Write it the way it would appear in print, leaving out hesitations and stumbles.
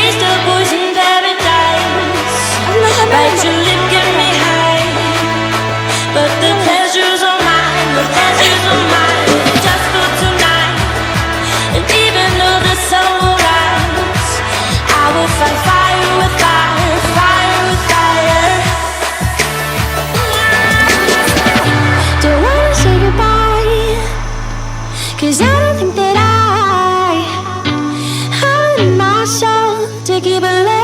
taste of poison paradise. Bite your lip, get me high. But the pleasures are mine, the pleasures are mine. Just for tonight. And even though the sun will rise, I will fight fire with fire, fire with fire. Don't wanna say goodbye, 'cause I don't think that I need myself to keep it.